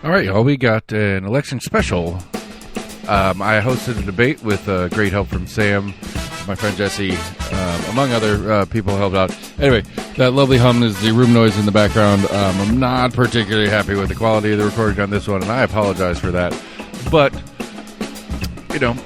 All right, y'all, we got an election special. I hosted a debate with great help from Sam, my friend Jesse, among other people helped out. Anyway, that lovely hum is the room noise in the background. I'm not particularly happy with the quality of the recording on this one, and I apologize for that. But, you know,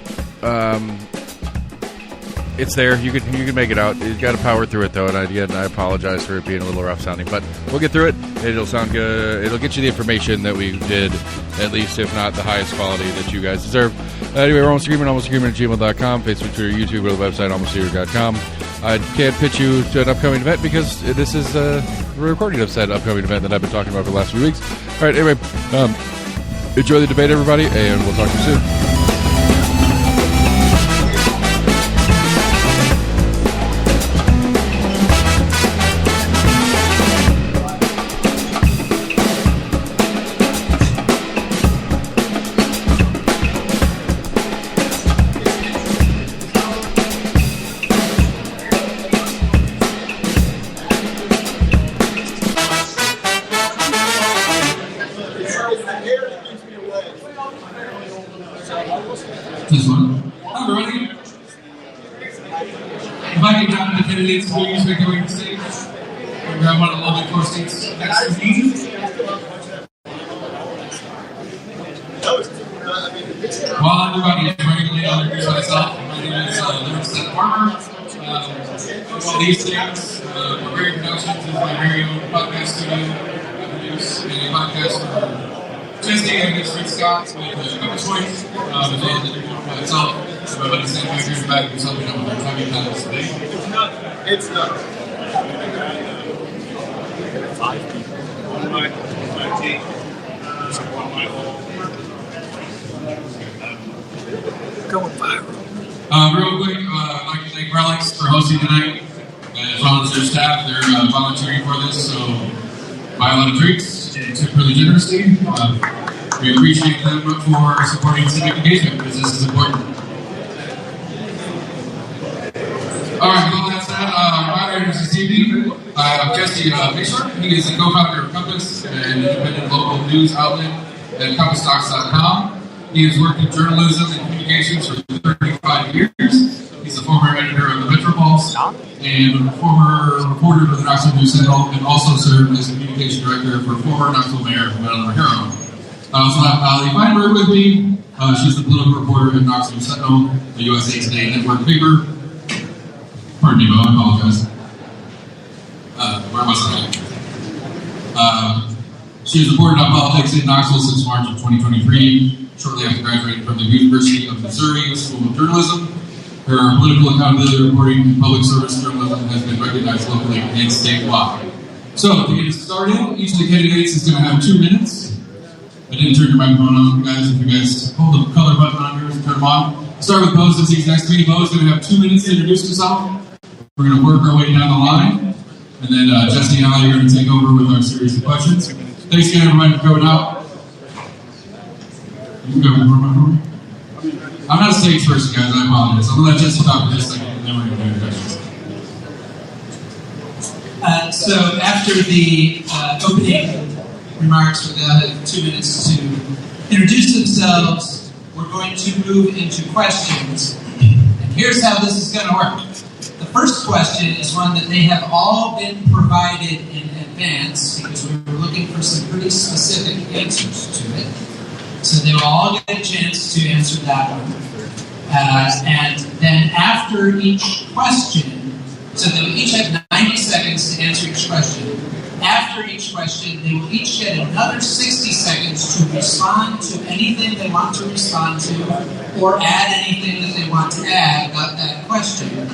it's there. You can make it out. You got to power through it, though. And I apologize for it being a little rough sounding, but we'll get through it. It'll sound good. It'll get you the information that we did, at least if not the highest quality that you guys deserve. Anyway, we're almost screaming at gmail.com, Facebook, Twitter, YouTube, or the website almostscreaming.com. I can't pitch you to an upcoming event because this is a recording of said upcoming event that I've been talking about for the last few weeks. All right. Anyway, enjoy the debate, everybody, and we'll talk to you soon. This one. Hi, everybody. If I get down to the candidates, will you make your way to the stage? And grab one of the lovely 4 seats next to me. While everybody is regularly introduce myself, my name is Relix Farmer. All these things, Barbarian Productions is my very own podcast studio. I produce a podcast for Jesse and Allie Scott with Cover Choice, as well as the new one by itself. So everybody stand back here in the back and something up with their timing times today. It's not. 5 people. My team. Going viral. Real quick, I'd like to thank Relix for hosting tonight, as well as their staff. They're volunteering for this, so buy a lot of drinks. They took really generously. We appreciate them for supporting civic engagement because this is important. Alright, with all that said, moderators this evening, I have Jesse Fisher. He is the co-founder of Compass, an independent local news outlet at compassdocs.com. He has worked in journalism and communications for 35 years. He's a former editor of the Metropulse and a former reporter for the Knoxville News Sentinel, and also served as the communication director for former Knoxville Mayor Madeline O'Hara. I also have Allie Feinberg with me. She's the political reporter at Knoxville Sentinel, the USA Today network paper. Pardon me, Bo, I apologize. Where was I? She has reported on politics in Knoxville since March of 2023, shortly after graduating from the University of Missouri School of Journalism. Her political accountability reporting and public service journalism has been recognized locally and statewide. So, to get us started, each of the candidates is going to have 2 minutes. I didn't turn your microphone on, guys. If you guys hold the color button on yours and turn them on. Start with Bo since he's next to me. Bo is going to have 2 minutes to introduce himself. We're going to work our way down the line. And then Jesse and Allie are going to take over with our series of questions. Thanks again, everybody, for coming out. You can go over. I'm not a stage person, guys. I apologize. I'm going to let Jesse talk for just a second, and then we're going to do your questions. So after the opening remarks, we're going to have 2 minutes to introduce themselves. We're going to move into questions. And here's how this is going to work. The first question is one that they have all been provided in advance because we were looking for some pretty specific answers to it. So they will all get a chance to answer that one. And then after each question, so they will each have 90 seconds to answer each question. After each question, they will each get another 60 seconds to respond to anything they want to respond to or add anything that they want to add about that question.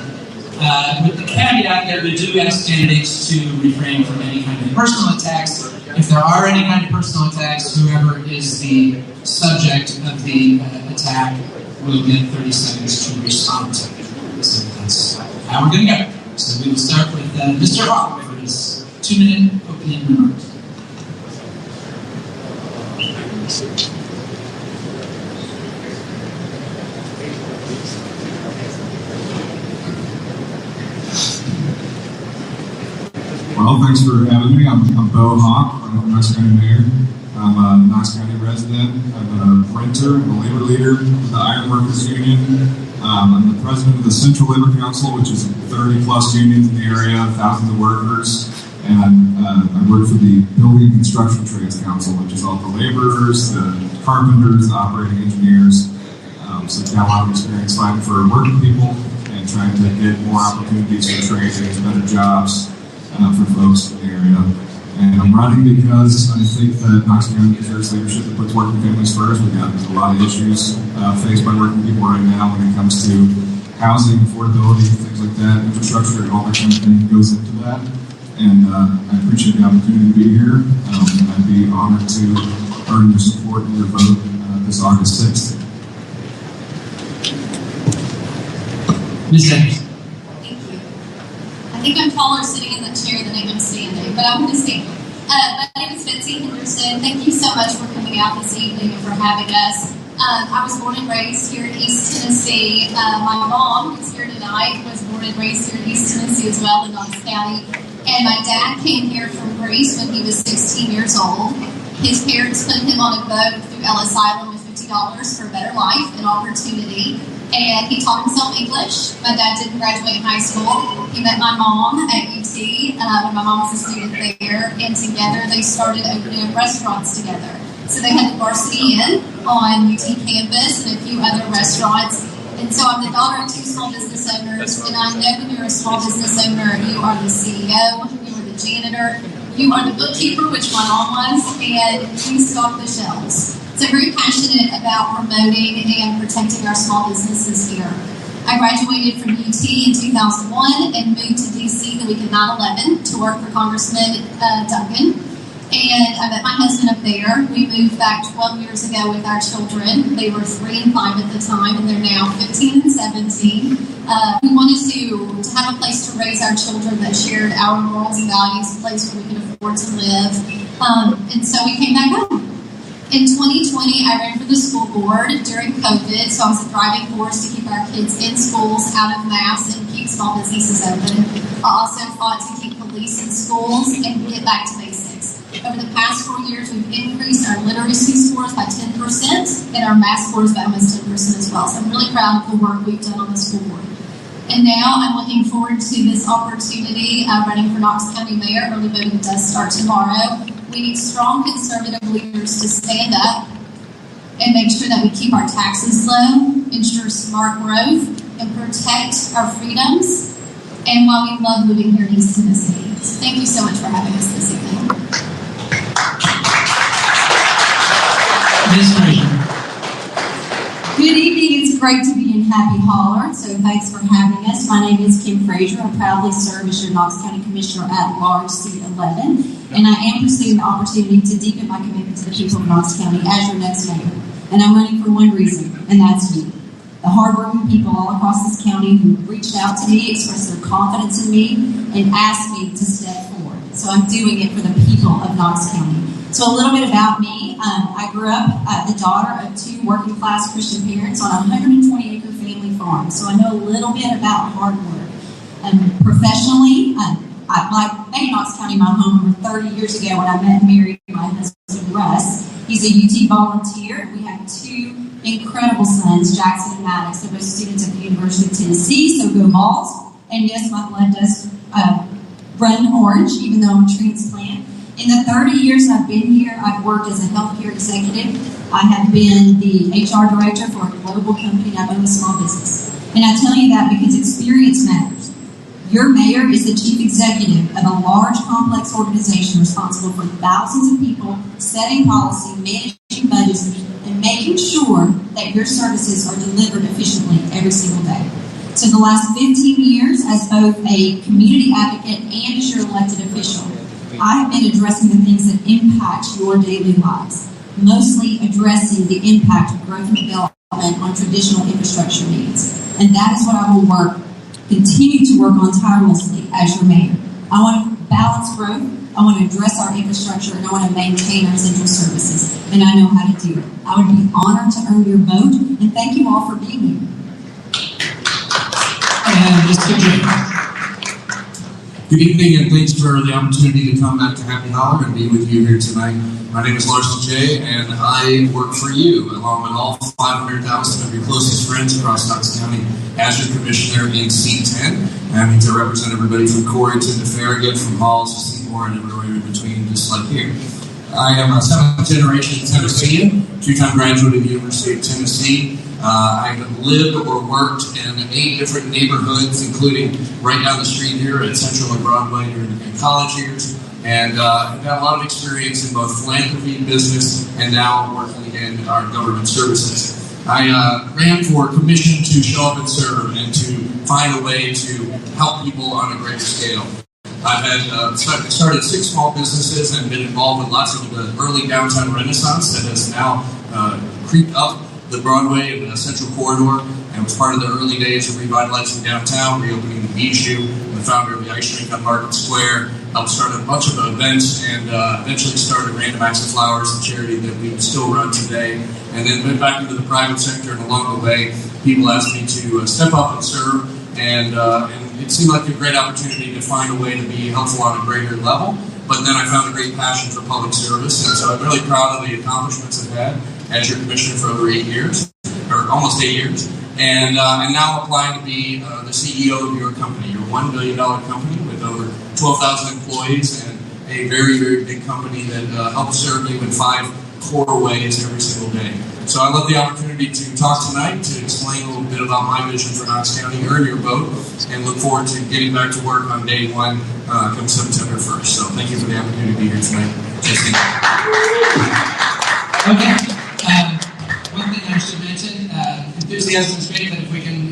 With the caveat that we do ask candidates to refrain from any kind of personal attacks. If there are any kind of personal attacks, whoever is the subject of the attack will get 30 seconds to respond to it. So that's how we're going to go. So we will start with Mr. Hawk for his 2-minute opening remarks. Well, thanks for having me. I'm Bo Hawk. I'm Knox County Mayor. I'm a Knox County resident. I'm a renter. I'm a labor leader with the Iron Workers Union. I'm the president of the Central Labor Council, which is 30 plus unions in the area, thousands of workers. And I work for the Building and Construction Trades Council, which is all the laborers, the carpenters, the operating engineers. So I've got a lot of experience fighting for working people and trying to get more opportunities for trade and better jobs for folks in the area. And I'm running because I think that Knox County deserves leadership that puts working families first. We've got a lot of issues faced by working people right now when it comes to housing, affordability, things like that, infrastructure, and all that kind of thing goes into that. And I appreciate the opportunity to be here. And I'd be honored to earn your support and your vote this August 6th. Ms. Anderson. Thank you. I think I'm taller sitting in the chair than I am standing, but I'm going to stand. My name is Betsy Henderson. Thank you so much for coming out this evening and for having us. I was born and raised here in East Tennessee. My mom, who's here tonight, was born and raised here in East Tennessee as well in Knox County. And my dad came here from Greece when he was 16 years old. His parents put him on a boat through Ellis Island with $50 for a better life and opportunity. And he taught himself English. My dad didn't graduate high school. He met my mom at UT when my mom was a student there. And together they started opening up restaurants together. So they had the Varsity Inn on UT campus and a few other restaurants. And so I'm the daughter of two small business owners. And I know when you're a small business owner, you are the CEO, you are the janitor, you are the bookkeeper, which my mom was, and we stock the shelves. So I'm very passionate about promoting and protecting our small businesses here. I graduated from UT in 2001 and moved to DC the week of 9/11 to work for Congressman Duncan. And I met my husband up there. We moved back 12 years ago with our children. They were 3 and 5 at the time, and they're now 15 and 17. We wanted to have a place to raise our children that shared our morals and values, a place where we could afford to live. And so we came back home. In 2020, I ran for the school board during COVID, so I was a driving force to keep our kids in schools, out of masks, and keep small businesses open. I also fought to keep police in schools and get back to basics. Over the past 4 years, we've increased our literacy scores by 10% and our math scores by almost 10% as well. So I'm really proud of the work we've done on the school board. And now I'm looking forward to this opportunity running for Knox County Mayor. Early voting does start tomorrow. We need strong conservative leaders to stand up and make sure that we keep our taxes low, ensure smart growth, and protect our freedoms, and while we love living here in East Tennessee. So thank you so much for having us this evening. Ms. Frazier. Good evening. It's great to be in Happy Holler, so thanks for having us. My name is Kim Frazier. I proudly serve as your Knox County Commissioner at Large, Seat 11, and I am pursuing the opportunity to deepen my commitment to the people of Knox County as your next mayor. And I'm running for one reason, and that's you. The hardworking people all across this county who reached out to me, expressed their confidence in me, and asked me to step forward. So I'm doing it for the people of Knox County. So a little bit about me. I grew up the daughter of 2 working-class Christian parents on a 120-acre family farm. So I know a little bit about hard work. Professionally, I made Knox County my home over 30 years ago when I met and married my husband, Russ. He's a UT volunteer, and we have 2 incredible sons, Jackson and Maddox. They're both students at the University of Tennessee, so go Vols. And yes, my blood does run orange, even though I'm a transplant. In the 30 years I've been here, I've worked as a healthcare executive. I have been the HR director for a global company, and I've owned a small business. And I tell you that because experience matters. Your mayor is the chief executive of a large, complex organization responsible for thousands of people, setting policy, managing budgets, and making sure that your services are delivered efficiently every single day. So the last 15 years, as both a community advocate and as your elected official, I have been addressing the things that impact your daily lives, mostly addressing the impact of growth and development on traditional infrastructure needs. And that is what I will continue to work on tirelessly as your mayor. I want to balance growth, I want to address our infrastructure, and I want to maintain our central services. And I know how to do it. I would be honored to earn your vote, and thank you all for being here. And Mr. James. Good evening, and thanks for the opportunity to come back to Happy Holler and be with you here tonight. My name is Larson J, and I work for you, along with all 500,000 of your closest friends across Knox County as your commissioner in C10. That means I represent everybody from Corrington to Farragut, from Halls to Seymour, and everywhere in between, just like here. I am a seventh-generation Tennessean, two-time graduate of the University of Tennessee. I have lived or worked in 8 different neighborhoods, including right down the street here at Central and Broadway during the college years. And I've got a lot of experience in both philanthropy, business, and now working in our government services. I ran for commission to show up and serve and to find a way to help people on a greater scale. I've had started 6 small businesses and been involved with lots of the early downtown renaissance that has now creeped up the Broadway and the Central Corridor, and was part of the early days of revitalizing downtown, reopening the Bijou, the founder of the Ice Rink on Market Square, helped start a bunch of events, and eventually started Random Acts of Flowers, a charity that we still run today, and then went back into the private sector, and along the way, people asked me to step up and serve, and it seemed like a great opportunity to find a way to be helpful on a greater level. But then I found a great passion for public service, and so I'm really proud of the accomplishments I've had as your commissioner for over 8 years, or almost 8 years, and now applying to be the CEO of your company, your $1 billion company with over 12,000 employees and a very, very big company that helps serve you in 5 core ways every single day. So I love the opportunity to talk tonight, to explain a little bit about my vision for Knox County, earn your vote, and look forward to getting back to work on day 1 come September 1st. So thank you for the opportunity to be here tonight. Jesse. Okay. One thing I should mention, enthusiasm is great, but if we can,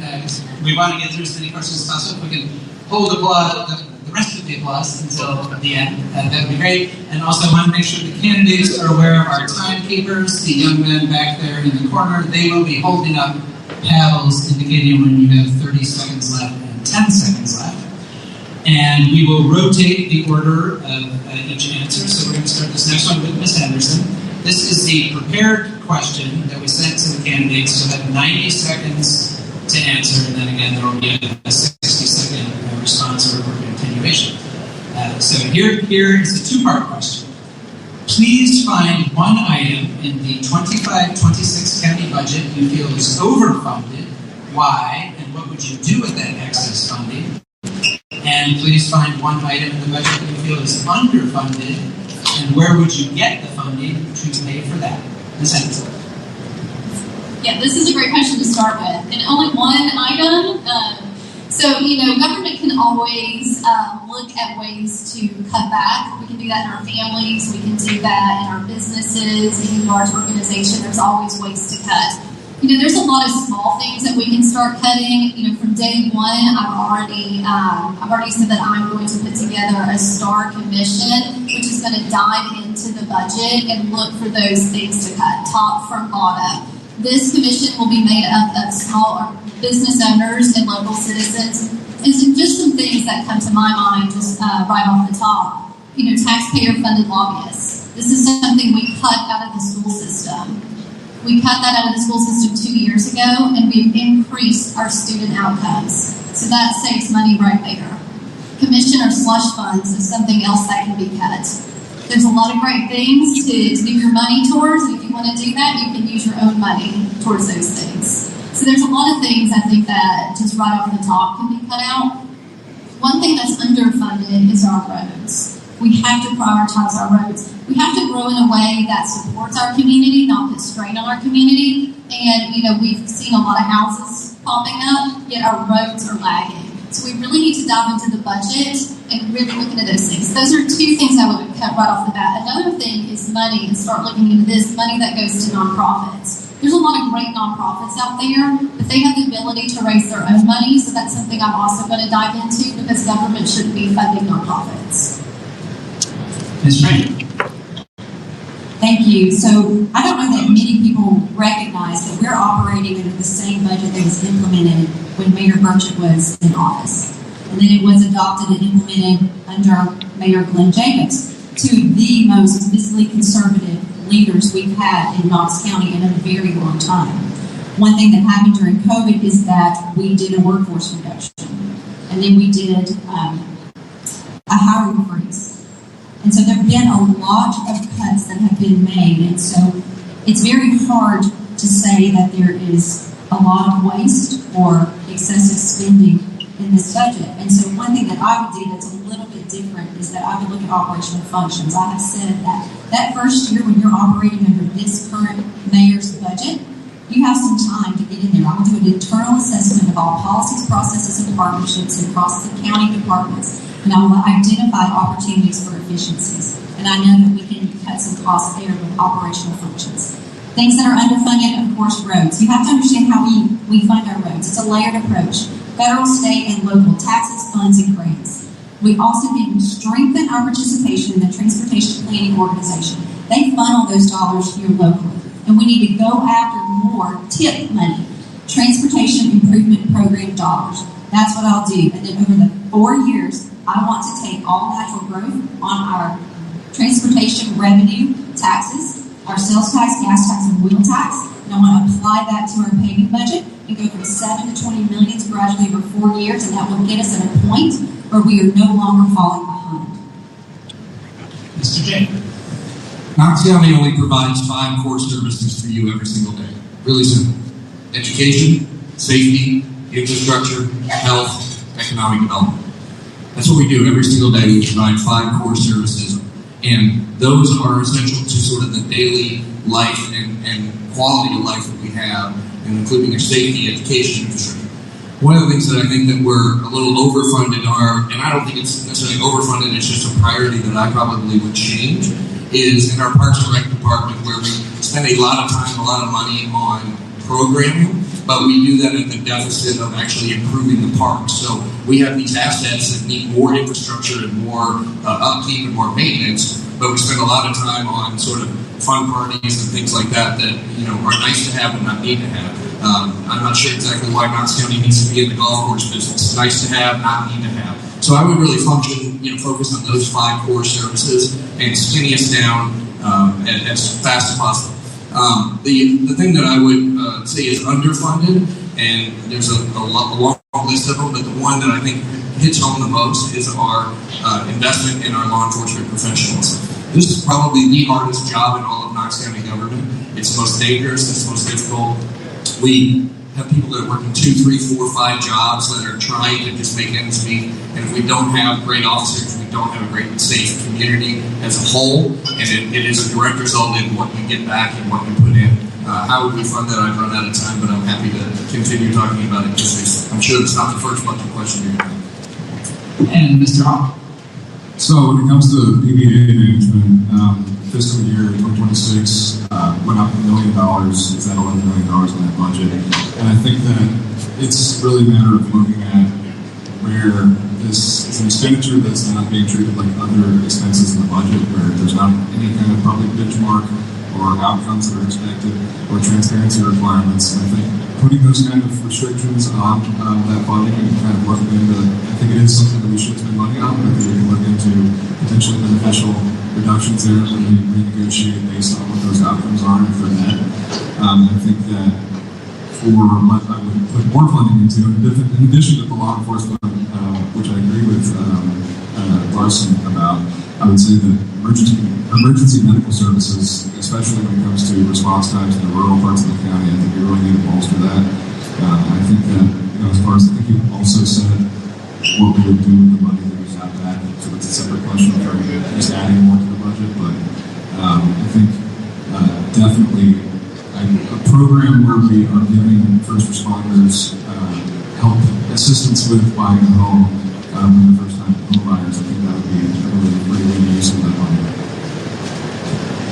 we want to get through as many questions as possible, if we can hold the rest of the applause until the end, that would be great. And also I want to make sure the candidates are aware of our timekeepers, the young men back there in the corner. They will be holding up paddles indicating when you have 30 seconds left and 10 seconds left. And we will rotate the order of each answer. So we're going to start this next one with Ms. Henderson. This is the prepared question that we sent to the candidates, so have 90 seconds to answer, and then again there will be a 60-second response or continuation. So here is a 2-part question. Please find one item in the 25-26 county budget you feel is overfunded, why, and what would you do with that excess funding? And please find one item in the budget that you feel is underfunded, and where would you get the funding to pay for that? Ms. Henderson. Yeah, this is a great question to start with. And only one item. So, government can always look at ways to cut back. We can do that in our families. We can do that in our businesses. Any large organization, there's always ways to cut. There's a lot of small things that we can start cutting. From day 1, I've already said that I'm going to put together a STAR commission, which is going to dive into the budget and look for those things to cut, top from bottom. This commission will be made up of small business owners and local citizens. And so just some things that come to my mind just right off the top. Taxpayer-funded lobbyists. This is something we cut out of the school system. We cut that out of the school system 2 years ago, and we've increased our student outcomes. So that saves money right there. Commission or slush funds is something else that can be cut. There's a lot of great things to do your money towards, and if you want to do that, you can use your own money towards those things. So there's a lot of things I think that just right off the top can be cut out. One thing that's underfunded is our roads. We have to prioritize our roads. We have to grow in a way that supports our community, not put strain on our community. And, we've seen a lot of houses popping up, yet our roads are lagging. So we really need to dive into the budget and really look into those things. Those are 2 things I would cut right off the bat. Another thing is money, and start looking into this, money that goes to nonprofits. There's a lot of great nonprofits out there, but they have the ability to raise their own money, so that's something I'm also going to dive into because government shouldn't be funding nonprofits. Ms. Fraser. Thank you. So I don't know that many people recognize that we're operating under the same budget that was implemented when Mayor Burchett was in office. And then it was adopted and implemented under Mayor Glenn Jacobs, 2 of the most fiscally conservative leaders we've had in Knox County in a very long time. One thing that happened during COVID is that we did a workforce reduction. And then we did a hiring freeze. And so there have been a lot of cuts that have been made. And so it's very hard to say that there is a lot of waste or excessive spending in this budget. And so one thing that I would do that's a little bit different is that I would look at operational functions. I have said that first year when you're operating under this current mayor's budget, you have some time to get in there. I will do an internal assessment of all policies, processes, and partnerships across the county departments, and I will identify opportunities for efficiencies. And I know that we can cut some costs there with operational functions. Things that are underfunded, of course, roads. You have to understand how we fund our roads. It's a layered approach. Federal, state, and local taxes, funds, and grants. We also need to strengthen our participation in the Transportation Planning Organization. They funnel those dollars here locally. And we need to go after more TIP money, Transportation Improvement Program dollars. That's what I'll do. And then over the 4 years, I want to take all natural growth on our transportation revenue taxes, our sales tax, gas tax, and wheel tax, and I want to apply that to our paving budget and go from 7 to 20 million gradually over 4 years, and that will get us at a point where we are no longer falling behind. Mr. J. Knox County only provides 5 core services for you every single day. Really simple. Education, safety, infrastructure, health, economic development. That's what we do every single day. We provide 5 core services, and those are essential to sort of the daily life and quality of life that we have, and including our safety, education, infrastructure. One of the things that I think that we're a little overfunded are, and I don't think it's necessarily overfunded, it's just a priority that I probably would change, is in our Parks and Rec department, where we spend a lot of time, a lot of money on programming, but we do that at the deficit of actually improving the parks. So we have these assets that need more infrastructure and more upkeep and more maintenance, but we spend a lot of time on sort of fun parties and things like that are nice to have but not need to have. I'm not sure exactly why Knox County needs to be in the golf course business. Nice to have, not need to have. So I would really focus on those 5 core services and skinny us down as fast as possible. The thing that I would say is underfunded, and there's a long list of them, but the one that I think hits home the most is our investment in our law enforcement professionals. This is probably the hardest job in all of Knox County government. It's the most dangerous, it's the most difficult. We have people that are working 2, 3, 4, 5 jobs that are trying to just make ends meet. And if we don't have great officers, we don't have a great safe community as a whole. And it is a direct result in what you get back and what you put in. How would we fund that? I've run out of time, but I'm happy to continue talking about it because I'm sure it's not the first bunch of questions you're going to have. And Mr. Hawk. So when it comes to PBA management, fiscal year 2026 went up $1 million. It's at $11 million in that budget. And I think that it's really a matter of looking at where this is an expenditure that's not being treated like other expenses in the budget, where there's not any kind of public benchmark or outcomes that are expected or transparency requirements. And I think putting those kind of restrictions on that funding and kind of looking into, I think it is something that we should spend money on, but that we can look into potentially beneficial reductions there when we renegotiate based on what those outcomes are and for that. I think that for what I would put more funding into, in addition to the law enforcement, which I agree with Larson about, I would say that emergency medical services, especially when it comes to response times in the rural parts of the county, I think we really need to bolster that. I think that, as far as I think you also said, what we would do with the money that we got back, so it's a separate question of just adding more to the budget, but I think definitely a program where we are giving first responders help assistance with buying a home for the first time home buyers. I think that would be a really good use of that money.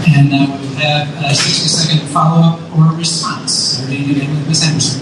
And we'll have a 60-second follow-up or response. Starting again with Ms. Anderson.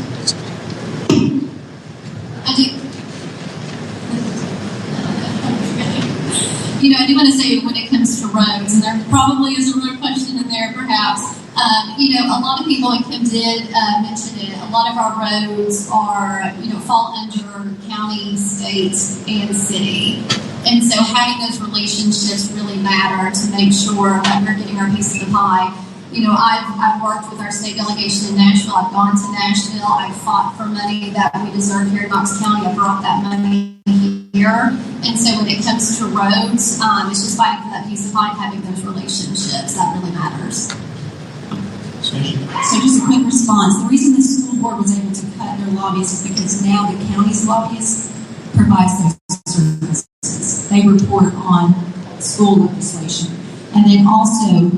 I do want to say when it comes to roads, and there probably is a road question in there perhaps, a lot of people, and Kim did mention it, a lot of our roads are, fall under county, state, and city. And so having those relationships really matter to make sure that we're getting our piece of the pie. I've worked with our state delegation in Nashville. I've gone to Nashville. I've fought for money that we deserve here in Knox County. I brought that money here. tier. And so when it comes to roads, it's just fighting for that peace of mind, having those relationships. That really matters. So just a quick response. The reason the school board was able to cut their lobbyists is because now the county's lobbyists provides those services. They report on school legislation. And then also,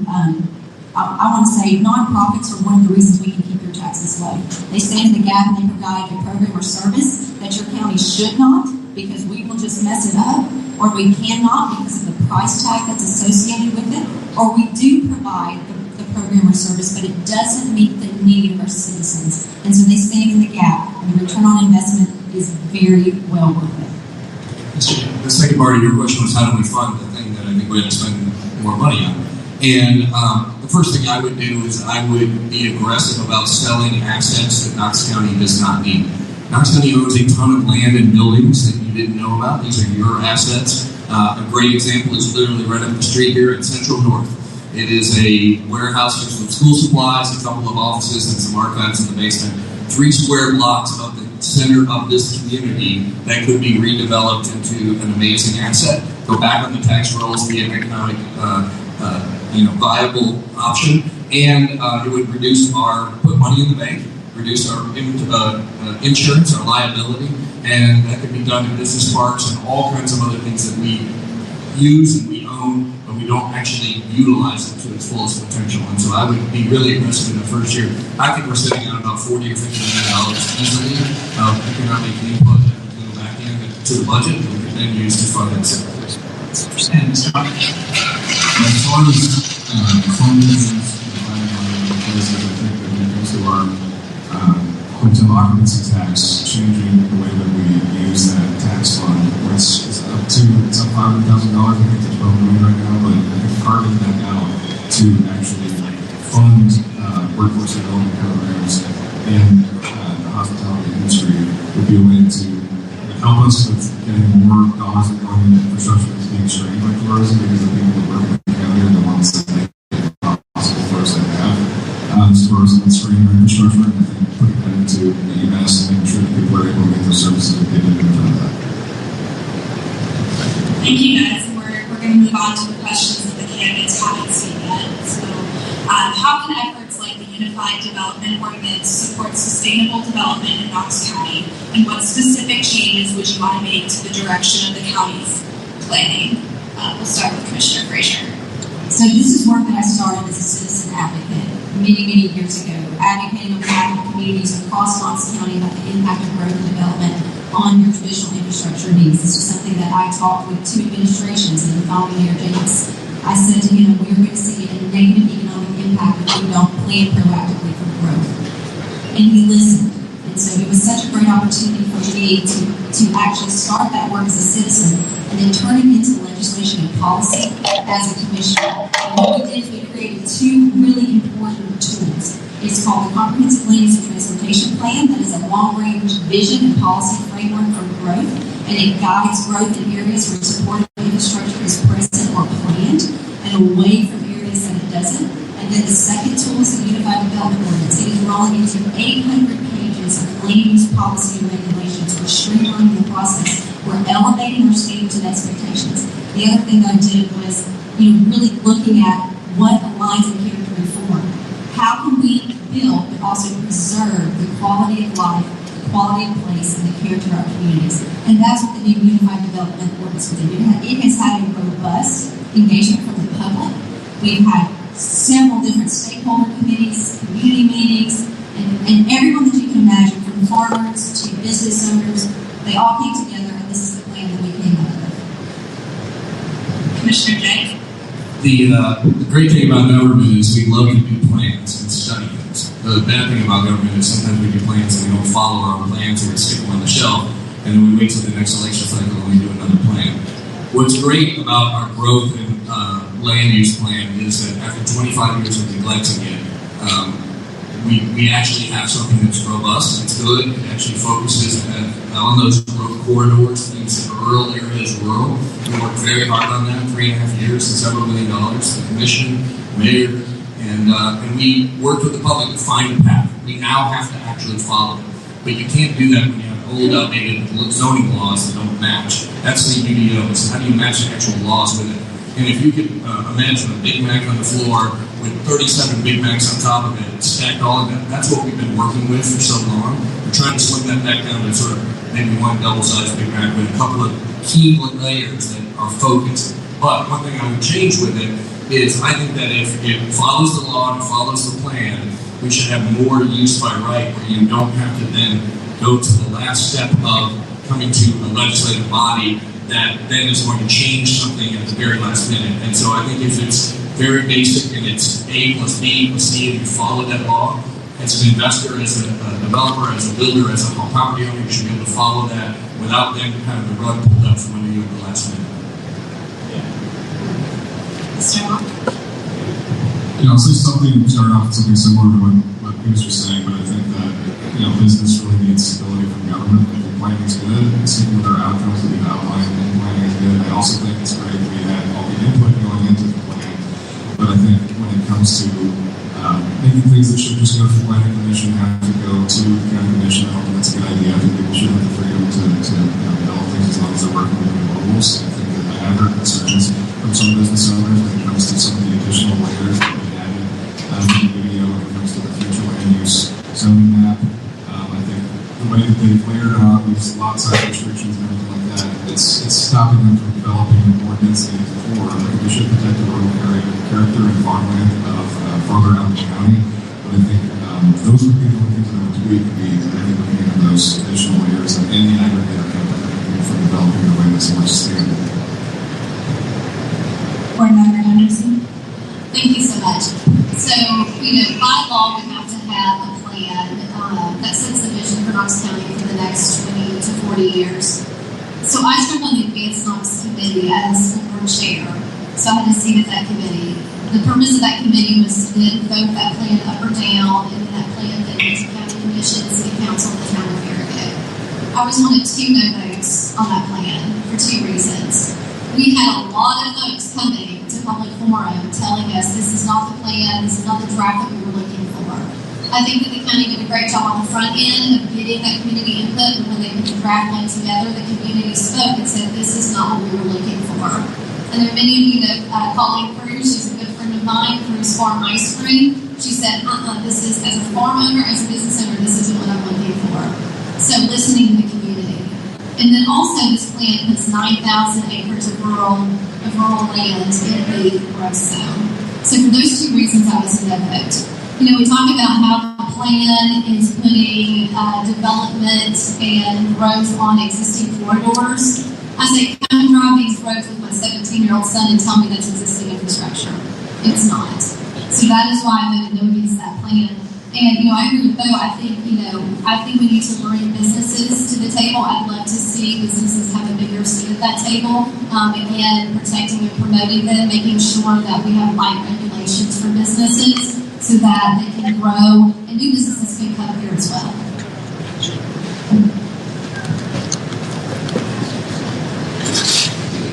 I want to say nonprofits are one of the reasons we can keep your taxes low. They stand in the gap and they provide a program or service that your county should not, because we will just mess it up, or we cannot because of the price tag that's associated with it, or we do provide the program or service, but it doesn't meet the need of our citizens. And so they stand in the gap, and the return on investment is very well worth it. The second part of your question was how do we fund the thing that I think we have to spend more money on? And the first thing I would do is I would be aggressive about selling assets that Knox County does not need. Knox County owns a ton of land and buildings that you didn't know about. These are your assets. A great example is literally right up the street here at Central North. It is a warehouse for some school supplies, a couple of offices, and some archives in the basement. 3 square blocks of the center of this community that could be redeveloped into an amazing asset. Go back on the tax rolls, be an economic, viable option, and it would put money in the bank, reduce our insurance, our liability, and that could be done in business parks and all kinds of other things that we use and we own, but we don't actually utilize it to its fullest potential. And so I would be really aggressive in the first year. I think we're sitting on about $40 or $50 million easily of economic input that would go back into the budget that we could then use to fund that sector. And Mr. Mark? As far as funding things, I think that when it comes to our hotel occupancy tax, changing the way that we use that tax fund, which is up $500,000. I think it's $12 million right now, but I think carving that out to actually fund workforce development programs in the hospitality industry would be a way to help us with getting more dollars that go into infrastructure that's being strained by tourism, because the people that work in the county are the ones that make it possible for us to have tourism and strained our infrastructure, and I think putting that into the UMass and making sure that people are able to get those services that they did in that. Thank you, guys. We're going to move on to the questions that the candidates haven't seen yet. So, how can efforts like the Unified Development Ordinance support sustainable development in Knox County? And what specific changes would you want to make to the direction of the county's planning? We'll start with Commissioner Frazier. So this is work that I started as a citizen advocate many years ago, advocating on behalf of communities across Knox County about the impact of growth and development on your traditional infrastructure needs. This is something that I talked with 2 administrations and the following Mayor Davis. I said to him, we're going to see a negative economic impact if we don't plan proactively for growth. And he listened. And so it was such a great opportunity for me to actually start that work as a citizen and then turn it into legislation and policy as a commissioner. And what we did is we created 2 really important tools. It's called the Comprehensive Land Use and Transportation Plan. That is a long-range vision and policy framework for growth, and it guides growth in areas where supportive infrastructure is present or planned, and away from areas that it doesn't. And then the second tool is the Unified Development Ordinance. It is rolling into 800 pages of land use policy and regulations. We're streamlining the process. We're elevating our standards and expectations. The other thing that I did was, really looking at what aligns in character and form. How can we build but also preserve the quality of life, the quality of place, and the character of our communities? And that's what the new Unified Development Ordinance will do. It has had a robust engagement from the public. We've had several different stakeholder committees, community meetings, and everyone that you can imagine, from farmers to business owners, they all came together, and this is the plan that we came up with. Commissioner Jay. The great thing about government is we love to do plans and study things. The bad thing about government is sometimes we do plans and we don't follow our own plans, or we stick them on the shelf, and then we wait till the next election cycle and we do another plan. What's great about our growth and land use plan is that after 25 years of neglecting it, we actually have something that's robust, it's good, it actually focuses on those growth corridors, things that rural areas rural. We worked very hard on that, 3.5 years and several $1 million, the commission, mayor, and we worked with the public to find a path. We now have to actually follow it. But you can't do that when you have old, outdated zoning laws that don't match. That's the UDO. It's how do you match the actual laws with it? And if you could imagine a Big Mac on the floor with 37 Big Macs on top of it, stacked all of that, that's what we've been working with for so long. We're trying to slim that back down to sort of maybe one double-sized Big Mac with a couple of key layers that are focused. But one thing I would change with it is I think that if it follows the law and follows the plan, we should have more use by right, where you don't have to then go to the last step of coming to a legislative body that then is going to change something at the very last minute. And so I think if it's very basic and it's A plus B plus C and you follow that law, as an investor, as a developer, as a builder, as a property owner, you should be able to follow that without then kind of the rug pulled up from under you at the last minute. I'll say something, start off with something similar to what he was just saying, but I think that, business really needs stability from government. If your planning is good, and sticking with our outcomes that we've outlined, and planning is good, I also think it's great that we had all the input going into the plan. But I think when it comes to making things that should just go to the planning commission have to go to the county commission, I think that's a good idea. I think people should have the freedom to develop things as long as they're working within the rules. I think that I have heard concerns from some business owners when it comes to some of the additional layers that we added to the video when it comes to the future land use zoning map. I think the way that they've layered on these lot size restrictions and everything like that, it's stopping them from developing more density before. I think we should protect the rural area character and farmland of further out in the county. But I think those would be the only things that I would tweak would be I think looking at those additional layers and the aggregator campaign for developing in a way that's more sustainable. Board Member Henderson. Thank you so much. So, by law, we have to have a plan that sets the vision for Knox County for the next 20 to 40 years. So I served on the Advanced Knox Committee as board chair, so I had a seat at that committee. The purpose of that committee was to then vote that plan up or down, and then that plan then went to County Commission, City Council, and the Town of Farragut. I was one of 2 no votes on that plan for 2 reasons. We had a lot of folks coming to public forum telling us this is not the plan, this is not the draft that we were looking for. I think that the county did a great job on the front end of getting that community input, and when they put the draft plan together, the community spoke and said this is not what we were looking for. And there are many of you that Colleen Cruz, she's a good friend of mine, Cruz Farm Ice Cream. She said, this is, as a farm owner, as a business owner, this isn't what I'm looking for. So listening to the community. And then also this plan puts 9,000 acres of rural land in the growth zone. So for those 2 reasons, I was a no vote. We talk about how the plan is putting development and growth on existing corridors. I say, come drive these roads with my 17-year-old son and tell me that's existing infrastructure. It's not. So that is why I voted no against that plan. And, I agree with Bo. I think we need to bring businesses to the table. I'd love to see businesses have a bigger seat at that table. Again, protecting and promoting them, making sure that we have light regulations for businesses so that they can grow and new businesses can come here as well.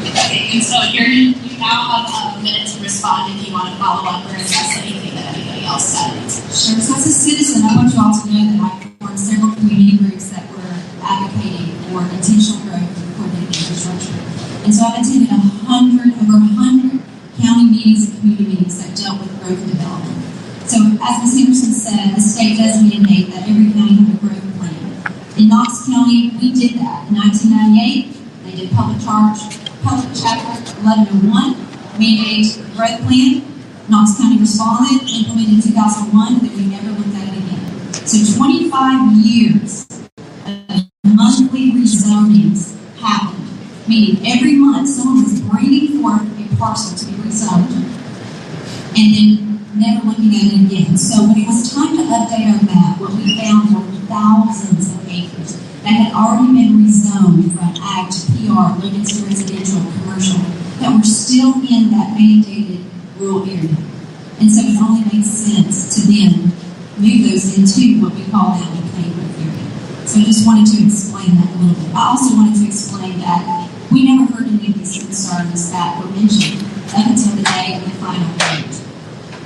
Okay, and so you now have a minute to respond if you want to follow up or address anything that anybody else said. Sure. So as a citizen, I want you all to know that I formed several community groups that were advocating for intentional growth and coordinated infrastructure. And so I've attended over 100 county meetings and community meetings that dealt with growth and development. So as Ms. Henderson said, the state does mandate that every county have a growth plan. In Knox County, we did that. In 1998, they did public chapter 1101, mandated growth plan. Knox County responded, implemented in 2001, and then we never looked at it again. So 25 years of monthly rezonings happened, meaning every month someone was bringing forth a parcel to be rezoned, and then never looking at it again. So when it was time to update our map, what we found were thousands of acres that had already been rezoned from ag to PR, limited to residential, commercial, that were still in that mandated rural area. And so it only makes sense to then move those into what we call now the plain growth area. So I just wanted to explain that a little bit. I also wanted to explain that we never heard any of these concerns that were mentioned up until the day of the final vote.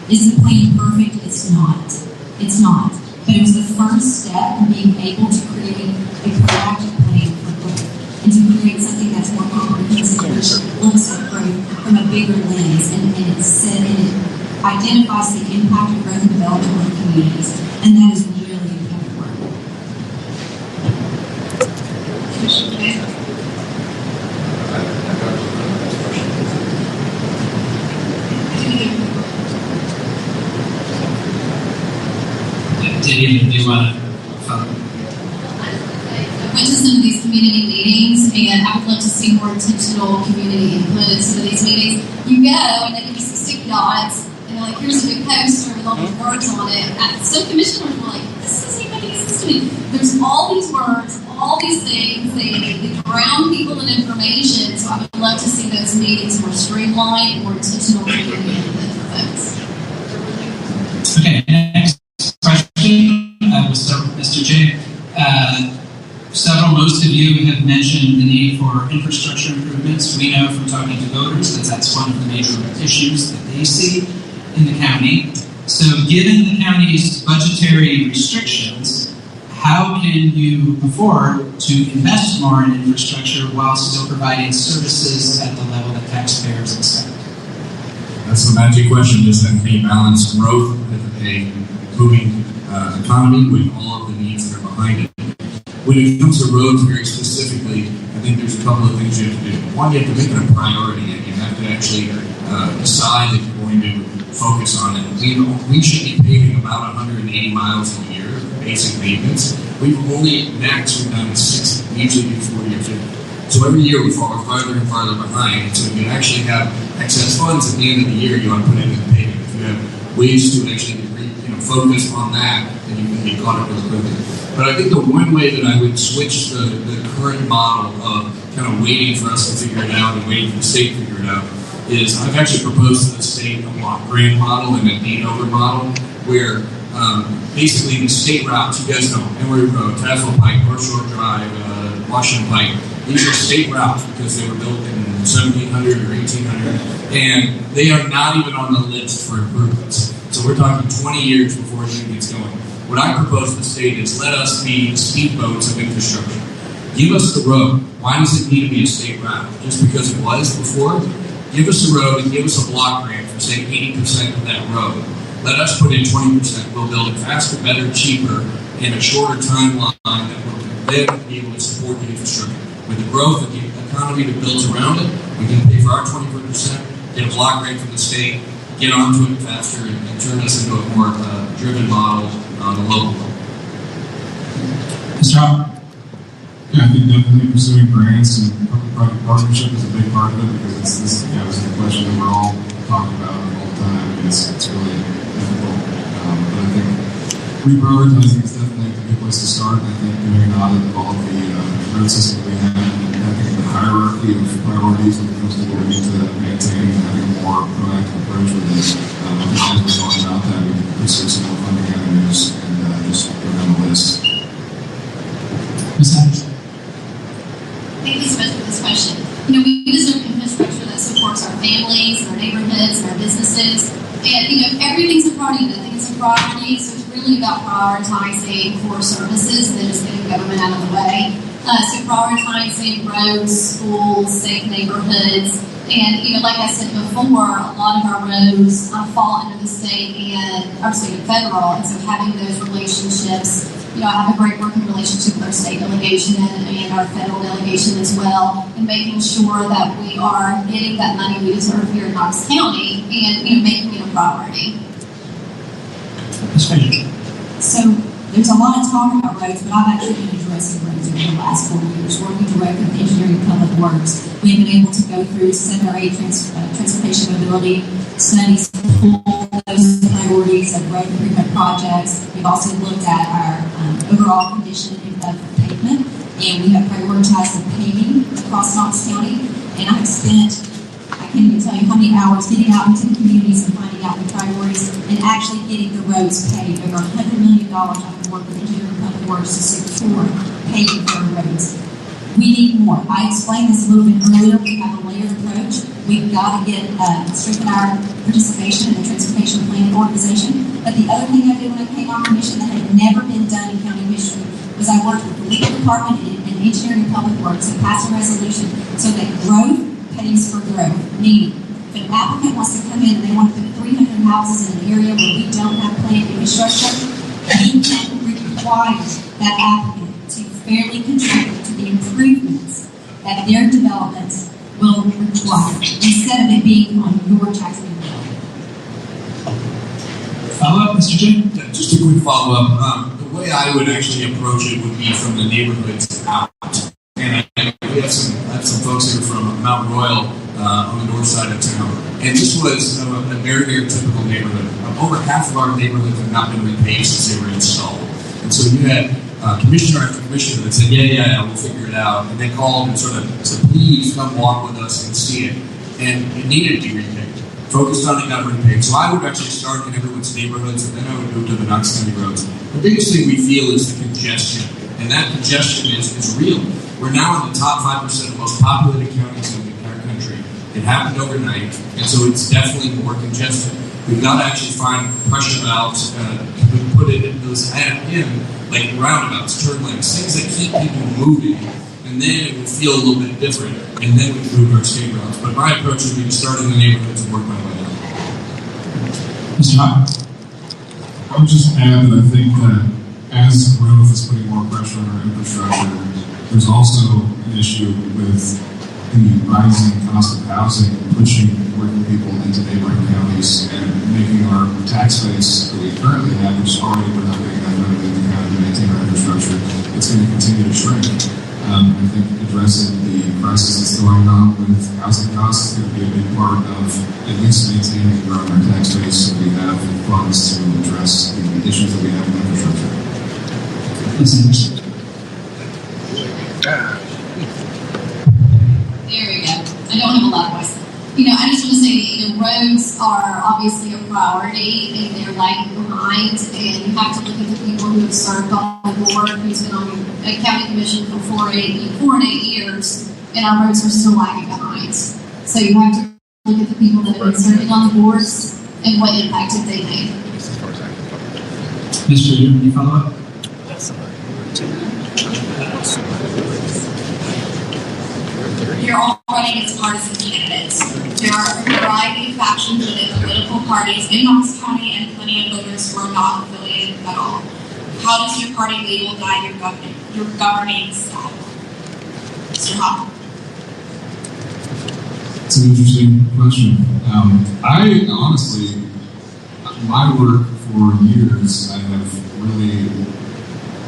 Is the plan perfect? It's not. It's not. But it was the first step in being able to create a proactive plan for growth and to create something that's more comprehensive, which looks at growth from a bigger lens and it identifies the impact of growth and development on communities. And that is really important work. Did you want to follow? I went to some of these community meetings, and I would love to see more intentional community input in some of these meetings. You go, and they give you some sticky dots, and they're like, here's a big poster with all these words on it. Some commissioners were like, this doesn't even make any sense to me. There's all these words, all these things. They drown people in information, so I would love to see those meetings more streamlined, more intentional community input for folks. Okay, next question. We'll start with Mr. J. Most of you have mentioned the need for infrastructure improvements. We know from talking to voters that that's one of the major issues that they see in the county. So given the county's budgetary restrictions, how can you afford to invest more in infrastructure while still providing services at the level that taxpayers expect? That's the magic question, is that we balance growth with a moving economy with all of the needs that are behind it. When it comes to roads very specifically, I think there's a couple of things you have to do. One, you have to make it a priority, and you have to actually decide that you're going to focus on it. We should be paving about 180 miles a year, basic maintenance. We've only max we've done 60, usually do 40 or 50. So every year we fall farther and farther behind. So if you actually have excess funds at the end of the year, you want to put into the paving. If you have ways to actually focus on that, then you can get caught up really quickly. But I think the one way that I would switch the current model of kind of waiting for us to figure it out and waiting for the state to figure it out is I've actually proposed to the state a block grant model and a need-over model where basically the state routes, you guys know, Emory Road, Tazewell Pike, North Shore Drive, Washington Pike, these are state routes because they were built in 1700 or 1800, and they are not even on the list for improvements. So we're talking 20 years before it even gets going. What I propose to the state is let us be the speedboats of infrastructure. Give us the road. Why does it need to be a state route? Just because it was before? Give us the road and give us a block grant for, say, 80% of that road. Let us put in 20%. We'll build it faster, better, cheaper, in a shorter timeline that will then be able to support the infrastructure. With the growth of the economy that builds around it, we can pay for our 20%, get a block grant from the state, get onto it faster, and turn us into a more driven model on the local level. Mr. Hopper? Yeah, I think definitely pursuing grants and public-private partnership is a big part of it because this is the question that we're all talking about all the time. And it's really difficult. But I think reprioritizing is definitely a good place to start. I think doing an audit of all of the road systems we have and having the hierarchy of priorities when it comes to what we need to maintain and having a more proactive approach with this. I think as we're talking about that, we can pursue some more funding avenues and just go down the list. Ms. Anderson? Thank you so much for this question. We deserve infrastructure that supports our families, our neighborhoods, our businesses. And, everything's a priority. Nothing's a priority. So it's really about prioritizing core services and then just getting government out of the way. So prioritizing roads, schools, safe neighborhoods. And, like I said before, a lot of our roads fall under the state and federal. And so having those relationships, I have a great working relationship with our state delegation and our federal delegation as well, and making sure that we are getting that money we deserve here in Knox County and, making it a priority. So there's a lot of talk about roads, but I've actually been addressing roads over the last 4 years, working directly with Engineering and Public Works. We've been able to go through 7 or 8 transportation mobility studies, pull those priorities of road improvement projects. We've also looked at our overall condition of pavement, and we have prioritized the paving across Knox County. And I've spent, I can't even tell you how many hours getting out into the communities and finding out the priorities and actually getting the roads paved. Over $100 million I've worked with Engineering and Public Works to secure paving for our roads. We need more. I explained this a little bit earlier. We have a layered approach. We've got to get strengthen our participation in the transportation planning organization. But the other thing I did when I came on commission that had never been done in county history was I worked with the legal department and engineering and public works and passed a resolution so that growth pays for growth. Meaning, if an applicant wants to come in and they want to put 300 houses in an area where we don't have planned infrastructure, we can require that applicant to fairly contribute to the improvements that their developments will require, instead of it being on your taxpayer bill. Follow-up, Mr. Jim? Just a quick follow-up. The way I would actually approach it would be from the neighborhoods out. And we have some folks here from Mount Royal on the north side of town. And this was a very, very typical neighborhood. Over half of our neighborhoods have not been repaved since they were installed. And so you had commissioner after commissioner that said, yeah, we'll figure it out. And they called and sort of said, please come walk with us and see it. And it needed to be repaved. Focused on it, got repaved. So I would actually start in everyone's neighborhoods, and then I would move to the Knox County roads. The biggest thing we feel is the congestion. And that congestion is real. We're now in the top 5% of most populated counties in the entire country. It happened overnight, and so it's definitely more congested. We've got to actually find pressure valves to put it in those in, like roundabouts, turn lanes, things that keep people moving, and then it will feel a little bit different, and then we can move our state routes. But my approach would be to start in the neighborhoods and work my way out. Mr. Hott? I would just add that I think that as growth is putting more pressure on our infrastructure, there's also an issue with the rising cost of housing pushing working people into neighboring counties and making our tax base that we currently have, which is already we're not paying enough money in the county to maintain our infrastructure, it's going to continue to shrink. I think addressing the crisis that's going on with housing costs is going to be a big part of at least maintaining and growing our tax base so we have funds to address the issues that we have in infrastructure. There we go. I don't have a lot of voice. I just want to say that roads are obviously a priority and they're lagging behind, and you have to look at the people who have served on the board, who's been on a county commission for 4 and 8 years, and our roads are still lagging behind. So you have to look at the people that have been serving on the boards and what impact have they made. Mr. Jim, can you follow up? You're all running as partisan candidates. There are a variety of factions within political parties in Knox County and plenty of voters who are not affiliated at all. How does your party label guide your governing style? Mr. Hott? It's an interesting question. I honestly, my work for years, I have really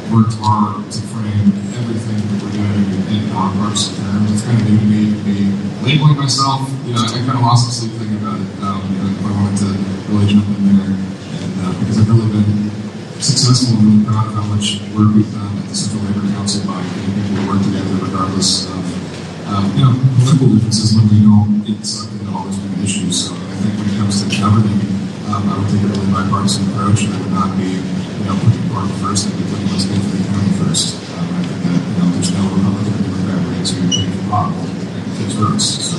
worked hard to frame everything that we're doing in nonpartisan terms. It's kind of new to me labeling myself. I kind of lost some sleep thinking about it. If I wanted to really jump in there, and because I've really been successful and really proud of how much work we've done at the Central Labor Council by getting people to work together regardless of political differences when we don't get sucked into all those different issues. So I think when it comes to governing, I would take a really bipartisan approach, and I would not be putting party first and be putting what's good for the county first. I think that there's no Republican or Democrat way to change the model and fix roads. So.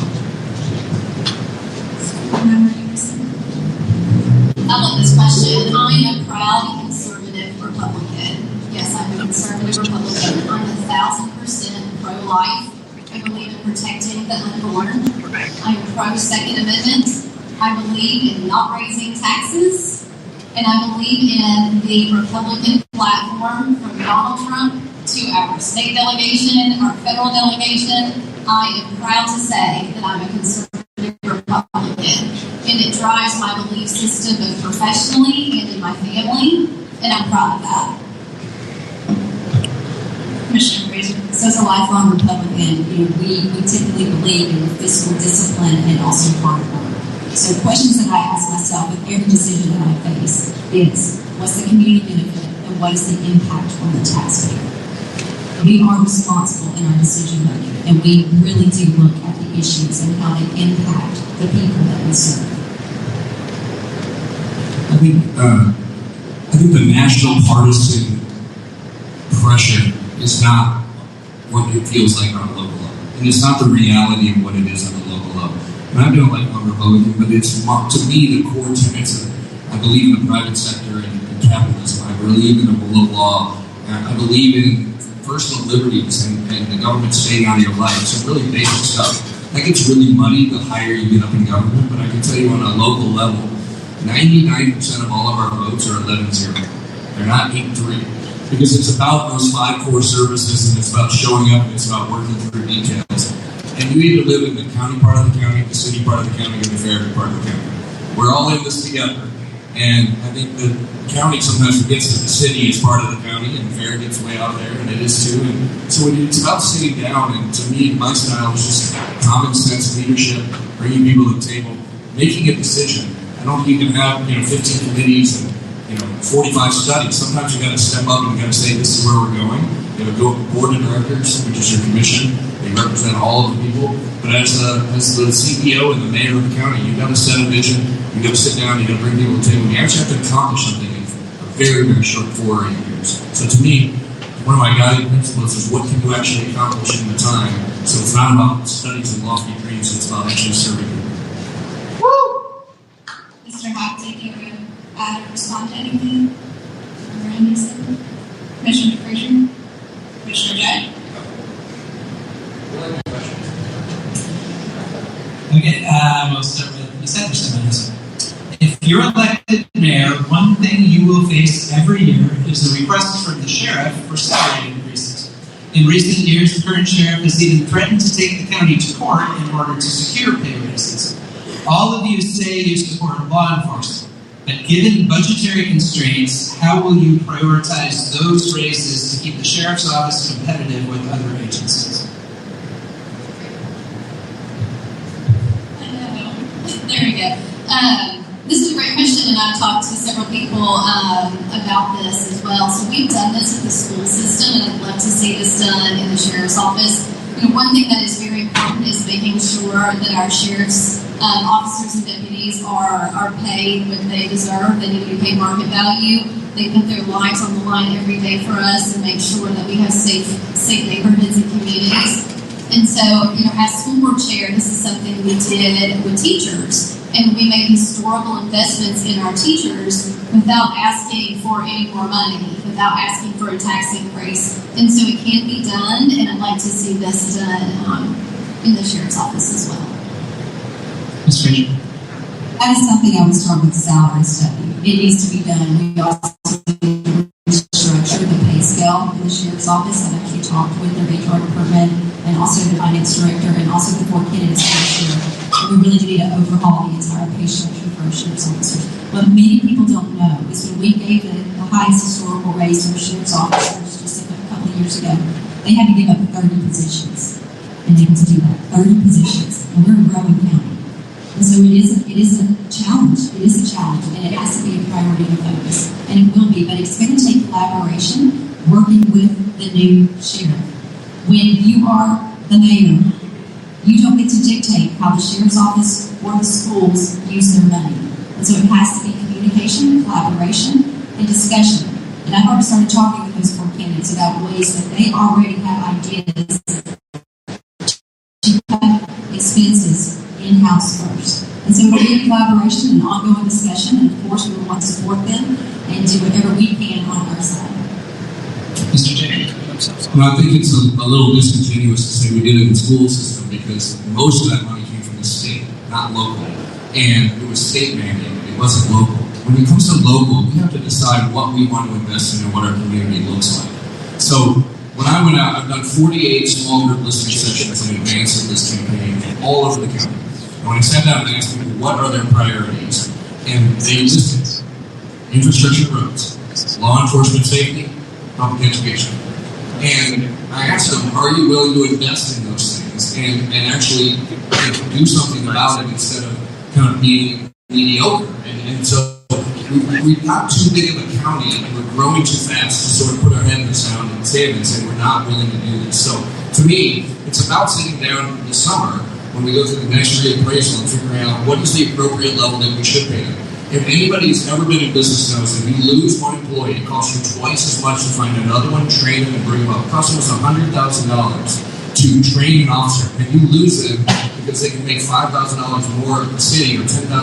I love this question. I am a proud conservative Republican. Yes, I'm a conservative Republican. I'm 1,000% pro-life. I believe in protecting the unborn. I'm pro-Second Amendment. I believe in not raising taxes. And I believe in the Republican platform from Donald Trump to our state delegation, our federal delegation. I am proud to say that I'm a conservative Republican. And it drives my belief system both professionally and in my family. And I'm proud of that. Commissioner Fraser? So as a lifelong Republican, we typically believe in fiscal discipline and also hard work. So questions that I ask myself with every decision that I face is, what's the community benefit and what is the impact on the taxpayer? We are responsible in our decision making, and we really do look at the issues and how they impact the people that we serve. I think the national partisan pressure is not what it feels like on a local level. And it's not the reality of what it is on the local level. And I don't like on Republican, but it's, to me, the core tenets of, I believe in the private sector and capitalism. I believe in the rule of law. I believe in personal liberties and the government staying out of your life. Some really basic stuff. That gets really muddy the higher you get up in government, but I can tell you on a local level, 99% of all of our votes are 11-0. They're not 8-3. Because it's about those 5 core services, and it's about showing up, and it's about working through details. And you either live in the county part of the county, the city part of the county, or the fair part of the county. We're all in this together. And I think the county sometimes forgets that the city is part of the county, and fair gets way out there, and it is too. And so it's about sitting down, and to me, my style is just common sense leadership, bringing people to the table, making a decision. I don't think you can have 15 committees and 45 studies. Sometimes you got to step up and you got to say, this is where we're going. You got to go with board of directors, which is your commission. They represent all of the people. But as the CEO and the mayor of the county, you got to set a vision. You got to sit down. You got to bring people to the table. You actually have to accomplish something in a very, very short 4 or 8 years. So to me, one of my guiding principles is what can you actually accomplish in the time. So it's not about studies and lofty dreams. It's about actually serving people. Woo! Mr. Hawk, do you add or respond to anything? Commissioner Frazier? Commissioner Jay? Okay, we'll start with Ms. Anderson. If you're elected mayor, one thing you will face every year is a request from the sheriff for salary increases. In recent years, the current sheriff has even threatened to take the county to court in order to secure pay raises. All of you say you support law enforcement, but given budgetary constraints, how will you prioritize those raises to keep the sheriff's office competitive with other agencies? There we go. This is a great question, and I've talked to several people about this as well. So we've done this with the school system, and I'd love to see this done in the sheriff's office. One thing that is very important is making sure that our sheriff's officers and deputies are paid what they deserve. They need to be paid market value. They put their lives on the line every day for us and make sure that we have safe neighborhoods and communities. And so, as school board chair, this is something we did with teachers. And we made historical investments in our teachers without asking for any more money, without asking for a tax increase. And so it can be done, and I'd like to see this done in the sheriff's office as well. Ms. Frazier? That is something I would start with salary study. It needs to be done. We also need to restructure the pay scale in the sheriff's office. I've actually talked with their HR department and also the finance director and also the 4 candidates for the sheriff. We really do need to overhaul the entire pay structure for our sheriff's officers. What many people don't know is when we gave the highest historical raise to our sheriff's officers just a couple of years ago, they had to give up 30 positions and able to do that. 30 positions. And we're a growing county. And so it is a challenge. It is a challenge, and it has to be a priority and focus. And it will be, but it's going to take collaboration, working with the new sheriff. When you are the mayor, you don't get to dictate how the sheriff's office or the schools use their money. And so it has to be communication, collaboration, and discussion. And I've already started talking with those 4 candidates about ways that they already have ideas to cut expenses in-house first. And so it'll be a collaboration and ongoing discussion, and of course we will want to support them and do whatever we can on our side. Mr. J. Well, I think it's a little disingenuous to say we did it in the school system because most of that money came from the state, not local. And it was state mandated, it wasn't local. When it comes to local, we have to decide what we want to invest in and what our community looks like. So when I went out, I've done 48 small group listening sessions in advance of this campaign all over the county. And when I sat down and asked people what are their priorities, and they listed infrastructure roads, law enforcement safety, public education. And I asked them, are you willing to invest in those things and actually do something about it instead of kind of being mediocre? And so we got too big of a county and we're growing too fast to sort of put our head in the sand and say we're not willing to do this. So to me, it's about sitting down in the summer when we go through the next year appraisal and figuring out what is the appropriate level that we should pay them. If anybody's ever been in business knows that if you lose one employee, it costs you twice as much to find another one, train them, and bring them up. It costs almost $100,000 to train an officer, and you lose them because they can make $5,000 more in the city or $10,000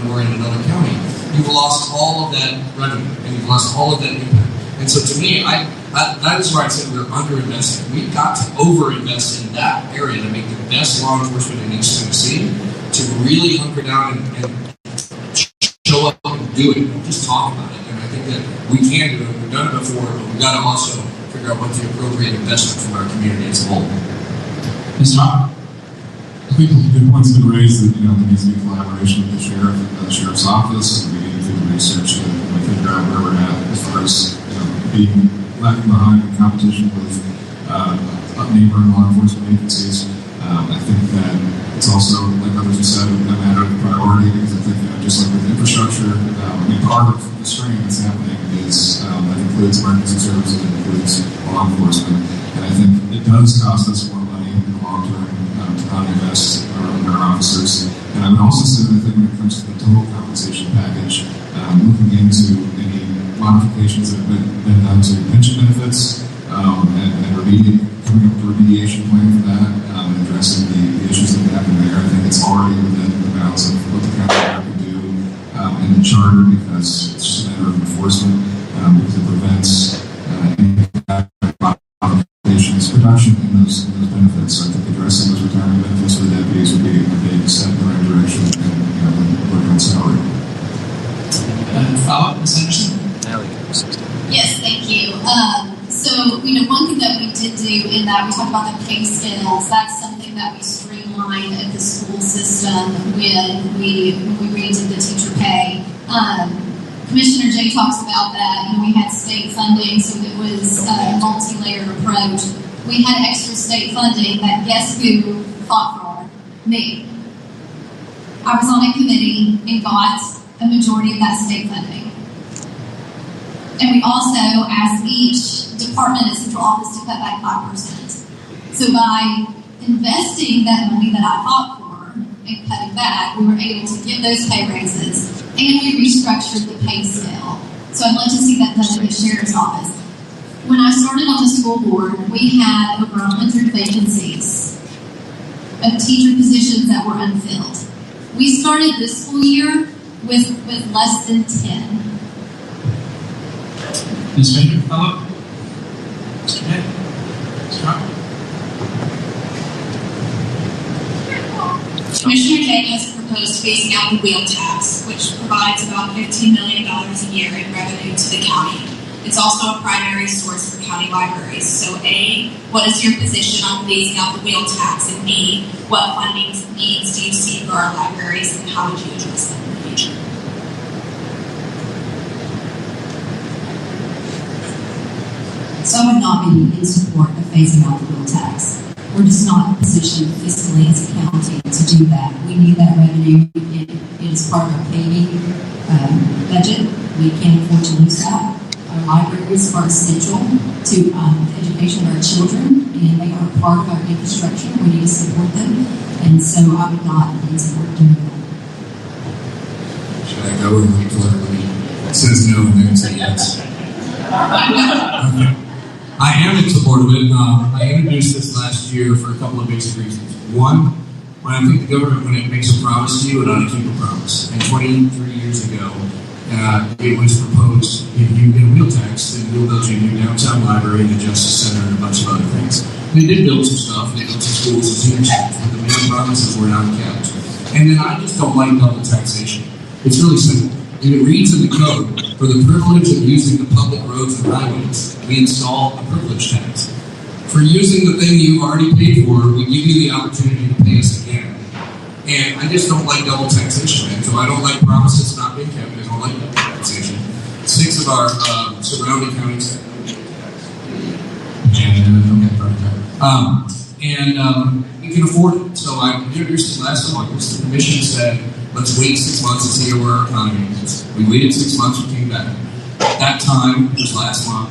more in another county. You've lost all of that revenue, and you've lost all of that impact. And so to me, that is where I said we're underinvesting. We've got to overinvest in that area to make the best law enforcement in East Tennessee, to really hunker down and show up and do it. Don't just talk about it. And I think that we can do it. We've done it before, but we've got to also figure out what the appropriate investment from our community as a whole. Mr. Hopper? I think good points have been raised that there needs to be collaboration with the sheriff and the sheriff's office, and we need to do the research to figure out where we're at as far as being lacking behind in competition with neighboring law enforcement agencies. I think that it's also, like others have said, a matter of priority, because I think just like with infrastructure, part of the strain that's happening is that includes emergency services, it includes law enforcement, and I think it does cost us more money in the long term to not invest in our officers. And I would also say that I think when it comes to the total compensation package, looking into any modifications that have been done to pension benefits and coming up with a remediation plan for that, and addressing the issues that happen there. I think it's already within the bounds of what the county can do in the charter, because it's just a matter of enforcement, because it prevents any modifications, production in those benefits. So I think addressing those retirement benefits for the deputies would be a big step in the right direction, and working on salary. Follow-up, Ms. Anderson? Yes, thank you. So, one thing that we did do in that, we talked about the pay scales. That's something that we streamlined at the school system when we redid the teacher pay. Commissioner Jay talks about that. We had state funding, so it was a multi-layered approach. We had extra state funding that, guess who fought for? Me. I was on a committee and got a majority of that state funding. And we also asked each department at central office to cut back 5%. So by investing that money that I fought for and cutting back, we were able to give those pay raises, and we restructured the pay scale. So I'd love to see that done in the sheriff's office. When I started on the school board, we had over 100 vacancies of teacher positions that were unfilled. We started this school year with less than 10. Ms. Baker, follow-up? Mr. Head? Mr. Hopper? Commissioner Jay has proposed phasing out the wheel tax, which provides about $15 million a year in revenue to the county. It's also a primary source for county libraries. So A, what is your position on phasing out the wheel tax? And B, what funding needs do you see for our libraries, and how would you address them in the future? So I would not be in support of phasing out the wheel tax. We're just not positioned fiscally as a county to do that. We need that revenue. It is part of our paving budget. We can't afford to lose that. Our libraries are essential to the education of our children, and they are part of our infrastructure. We need to support them, and so I would not be in support of doing that. Should I go and wait till everybody says no and then say yes? Okay. I am in support of it. I introduced this last year for a couple of basic reasons. One, when I think the government, when it makes a promise to you, it ought to keep a promise. And 23 years ago, it was proposed, if you get a wheel tax, then we'll build you a new downtown library and a justice center and a bunch of other things. They did build some stuff. They built some schools and senior centers, but the main promises were not kept. And then I just don't like double taxation. It's really simple. And it reads in the code, for the privilege of using the public roads and highways, we install a privilege tax. For using the thing you've already paid for, we give you the opportunity to pay us again. And I just don't like double taxation, man. So I don't like promises not being kept. I don't like double taxation. 6 of our surrounding counties. And we can afford it. So I introduced it last August. The commission said, let's wait 6 months and see where our economy is. We waited 6 months, we came back. At that time, it was last month,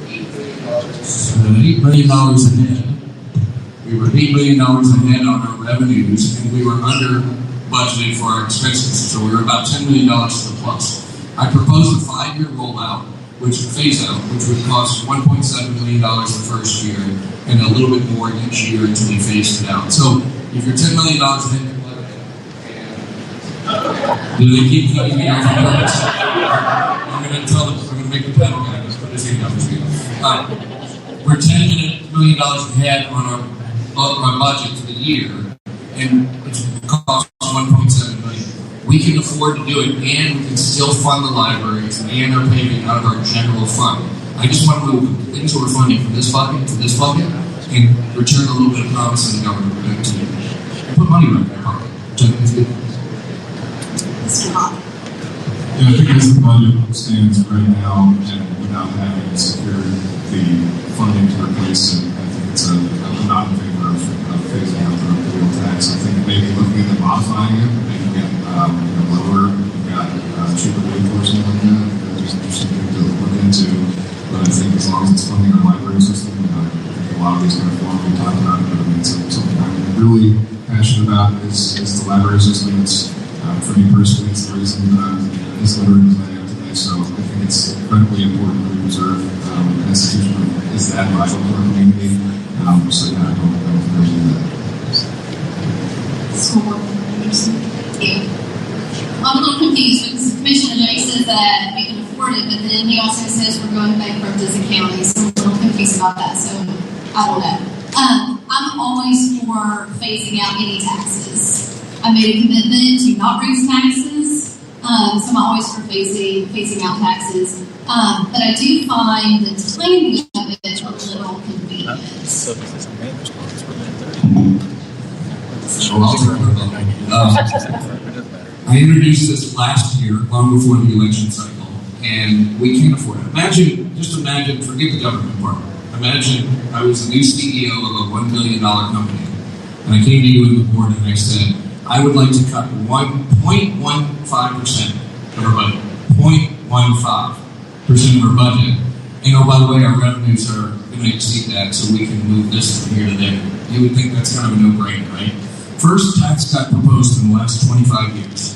$8 million ahead. We were $8 million ahead on our revenues, and we were under budgeted for our expenses, so we were about $10 million to the plus. I proposed a 5-year rollout, phase out, which would cost $1.7 million the first year, and a little bit more each year until we phased it out. So if you're $10 million ahead, they keep cutting me off on purpose. I'm going to make the pedal guy put his hand up his feet. We're $10 million ahead on our budget for the year, and it's cost $1.7 million. We can afford to do it, and we can still fund the libraries and our paving out of our general fund. I just want to move things that we're funding from this bucket to this bucket, and return a little bit of promise in the government to you. Put money right in their pocket. It's good. Yeah, I think as the budget stands right now, and without having secured the funding to replace it, I think I'm not in favor of phasing out the wheel tax. I think maybe looking at modifying it, making it lower, we've got cheaper vehicles and like that. There's interesting thing to look into. But I think as long as it's funding our library system, I think a lot of these kind of forms we talked about, but I mean, something I'm really passionate about is the library system. It's for me personally, it's the reason that I'm as literate as I am today. So I think it's incredibly important that we preserve an institution that is that vital to our community. So yeah, I hope that we do that. I'm a little confused because Commissioner Jay says that we can afford it, but then he also says we're going bankrupt as a county. So I'm a little confused about that. So I don't know. I'm always for phasing out any taxes. I made a commitment to not raise taxes, so I'm always for phasing out taxes. But I do find the timing of it a little convenient. So I introduced this last year, long before the election cycle, and we can't afford it. Just imagine, forget the government part. Imagine I was the new CEO of a $1 billion company, and I came to you in the board and I said, I would like to cut 0.15% of our budget. 0.15% of our budget. And oh, by the way, our revenues are going to exceed that, so we can move this from here to there. You would think that's kind of a no-brainer, right? First tax cut proposed in the last 25 years.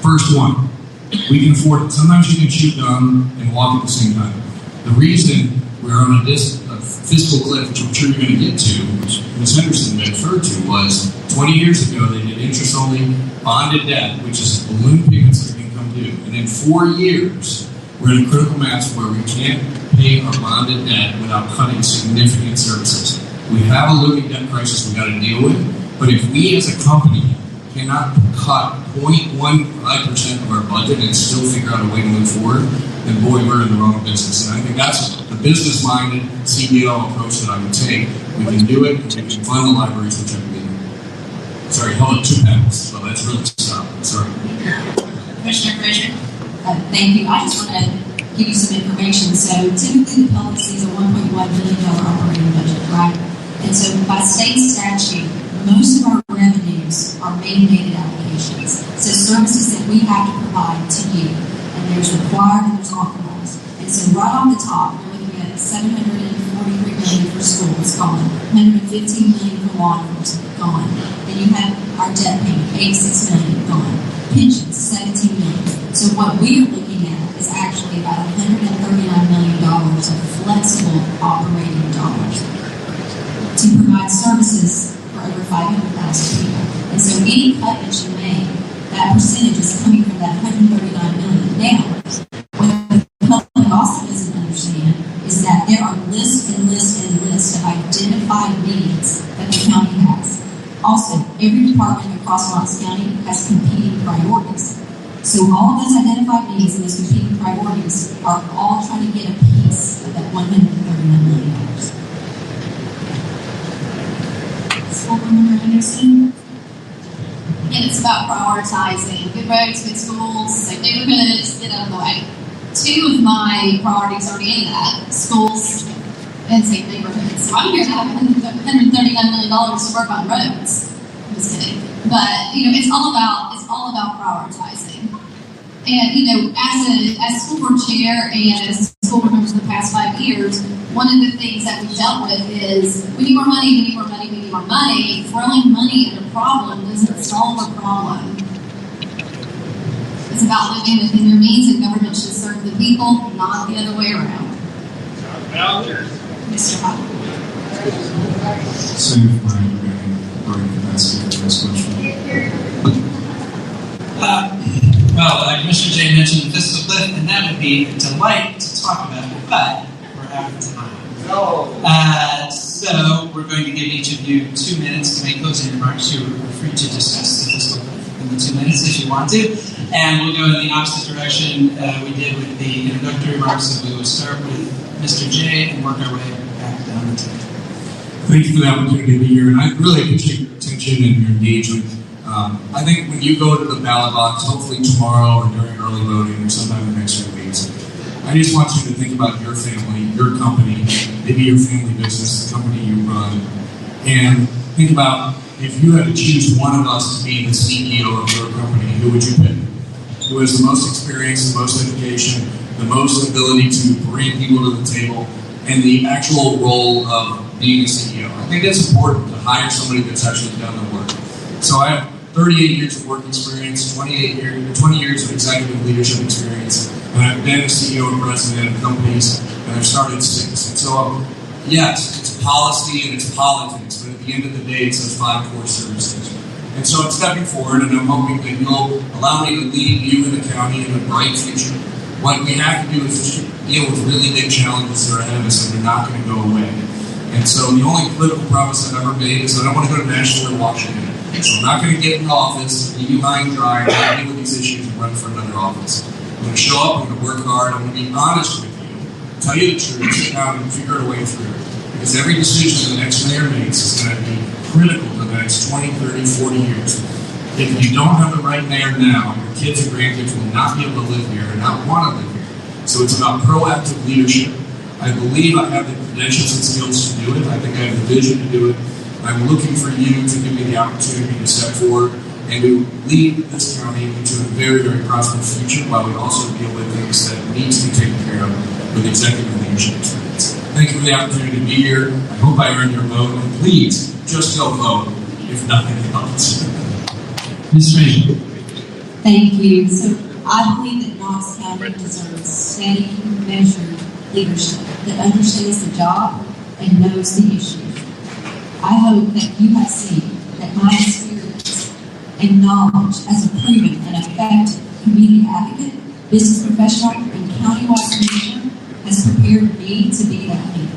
First one. We can afford it. Sometimes you can chew gum and walk at the same time. The reason we're on a fiscal cliff, which I'm sure you're going to get to, which Ms. Henderson referred to, was 20 years ago they did interest-only bonded debt, which is balloon payments that can come due. And in 4 years, we're in a critical mass where we can't pay our bonded debt without cutting significant services. We have a looming debt crisis we've got to deal with, but if we as a company cannot cut 0.15% of our budget and still figure out a way to move forward, then boy, we're in the wrong business. And I think that's the business-minded CEO approach that I would take. We can do it, and we can fund the libraries, which I believe in. Sorry, hold on, 2 panels, so that's really stop. Sorry. Commissioner Frazier? Thank you. I just want to give you some information. So typically the public sees a $1.1 billion operating budget, right? And so by state statute, most of our revenues are mandated allocations. So services that we have to provide to you. And there's required and there's authorized. And so right on the top, we're looking at $743 million for schools, gone. $115 million for law enforcement, gone. Then you have our debt payment, $86 million, gone. Pensions, $17 million. So what we are looking at is actually about $139 million of flexible operating dollars to provide services for over 500,000 people. And so any cut that you make, that percentage is coming from that $139 million. Now, what the public also doesn't understand is that there are lists and lists and lists of identified needs that the county has. Also, every department across Knox County has competing priorities. So all of those identified needs and those competing priorities are all trying to get a piece of that $139 million. Schoolwoman Henderson? And it's about prioritizing good roads, good schools, safe neighborhoods, get out of the way. 2 of my priorities are already in that, schools and safe neighborhoods. So I'm here to have $139 million to work on roads. I'm just kidding. But, it's all about prioritizing. And, as a school board chair and as a school board member for the past 5 years, one of the things that we dealt with is we need more money, we need more money, we need more money. Throwing money at a problem doesn't solve a problem. It's about living within your means, and government should serve the people, not the other way around. Mr. Howell. Same with mine regarding capacity for this question. Mr. J mentioned fiscal cliff, and that would be a delight to talk about it, but we're out of time. So we're going to give each of you 2 minutes to make closing remarks. You're free to discuss the fiscal cliff in the 2 minutes if you want to. And we'll go in the opposite direction we did with the introductory remarks. So we will start with Mr. J and work our way back down the table. Thank you for the opportunity to be here, and I really appreciate your attention and your engagement. I think when you go to the ballot box, hopefully tomorrow or during early voting or sometime in the next few weeks, I just want you to think about your family, your company, maybe your family business, the company you run, and think about if you had to choose one of us to be the CEO of your company, who would you pick? Who has the most experience, the most education, the most ability to bring people to the table, and the actual role of being a CEO. I think it's important to hire somebody that's actually done the work. So I have 38 years of work experience, 20 years of executive leadership experience, and I've been a CEO and president of companies, and I've started 6. And so, yes, it's policy and it's politics, but at the end of the day, it's those 5 core services. And so I'm stepping forward, and I'm hoping that you'll allow me to lead you in the county in a bright future. What we have to do is just deal with really big challenges that are ahead of us, and they're not going to go away. And so the only political promise I've ever made is that I want to go to Nashville or Washington. So I'm not going to get in office, leave you high and dry, and deal with these issues and run for another office. I'm going to show up, I'm going to work hard, I'm going to be honest with you, tell you the truth, sit down and figure a way through it. Because every decision the next mayor makes is going to be critical to the next 20, 30, 40 years. If you don't have the right mayor now, your kids and grandkids will not be able to live here and not want to live here. So it's about proactive leadership. I believe I have the credentials and skills to do it. I think I have the vision to do it. I'm looking for you to give me the opportunity to step forward and to lead this county into a very, very prosperous future while we also deal with things that need to be taken care of with executive leadership experience. Thank you for the opportunity to be here. I hope I earned your vote, and please, just go vote, if nothing else. Ms. Frazier. Thank you. So I believe that Knox County deserves steady, measured leadership that understands the job and knows the issues. I hope that you have seen that my experience and knowledge as a proven and effective community advocate, business professional, and countywide commissioner has prepared me to be that leader.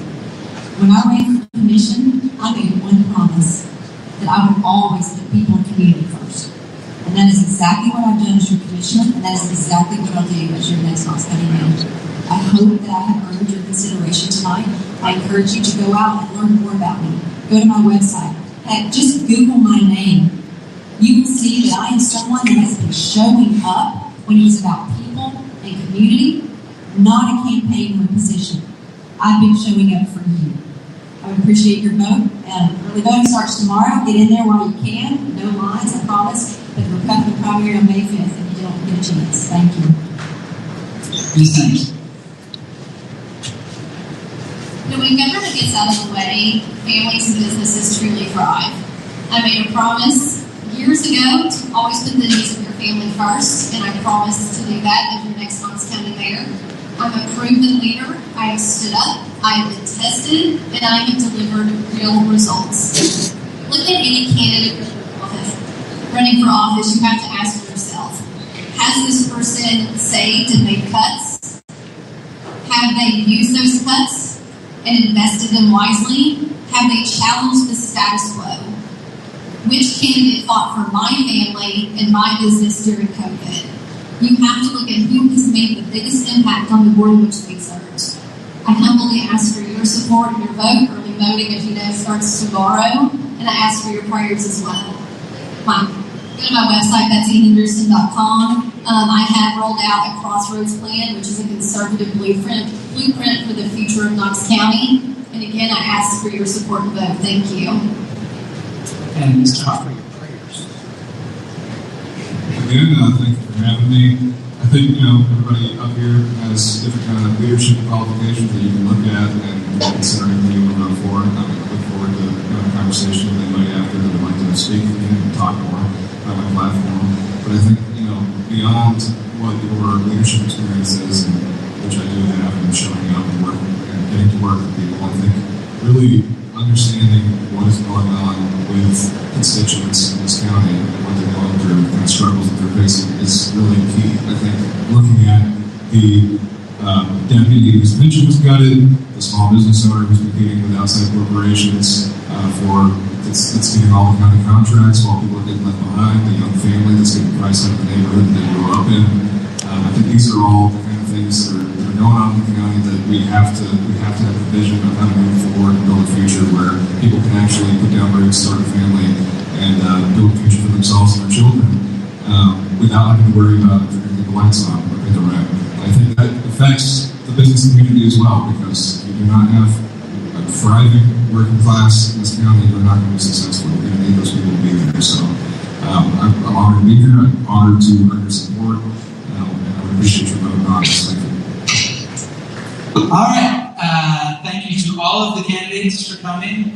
When I ran for commission, I made one promise, that I would always put people and community first. And that is exactly what I've done as your commissioner, and that is exactly what I'll do as your next Knox County manager. I hope that I have earned your consideration tonight. I encourage you to go out and learn more about me. Go to my website. Heck, just Google my name. You will see that I am someone that has been showing up when it is about people and community, not a campaign or a position. I've been showing up for you. I would appreciate your vote. Early voting starts tomorrow. Get in there while you can. No lines, I promise. But the Republican primary on May 5th if you don't get a chance. Thank you. Ms. When government gets out of the way, families and businesses truly thrive. I made a promise years ago to always put the needs of your family first, and I promise to do that as your next Knox County mayor. I'm a proven leader. I have stood up, I have been tested, and I have delivered real results. Look at any candidate running for office, you have to ask yourself, has this person saved and made cuts? Have they used those cuts and invested them wisely? Have they challenged the status quo? Which candidate fought for my family and my business during COVID? You have to look at who has made the biggest impact on the board in which we served. I humbly ask for your support and your vote. Early voting, as you know, starts tomorrow, and I ask for your prayers as well. Go to my website, betsyhenderson.com. I have rolled out a Crossroads plan, which is a conservative blueprint for the future of Knox County. And again, I ask for your support and vote. Thank you. And Mr. Hoffman, your prayers. Again, thank you for having me. I think, everybody up here has different kind of leadership qualifications that you can look at and consider anything you want to run for. I look forward to having a conversation with anybody after that would like to speak with me and talk more about my platform. But I think, beyond what your leadership experience is, and which I do have, and showing up and working and getting to work with people, I think really understanding what is going on with constituents in this county and what they're going through and the struggles that they're facing is really key. I think looking at the deputy whose pension was gutted, the small business owner who's competing with outside corporations that's getting all the county contracts while people are getting left behind, the young family that's getting priced out of the neighborhood that they grew up in. I think these are all the kind of things that are going on in the county that we have to have a vision of how to move forward and build a future where people can actually put down roots, start a family, and build a future for themselves and their children without having to worry about if they're going to get the lights on or pay the rent. I think that affects the business community as well, because if you do not have a thriving working class in this county, you're not going to be successful. You're going to need those people to be there. So I'm honored to be here. I'm honored to earn your support. And I would appreciate your vote on this. Thank you. All right. Thank you to all of the candidates for coming.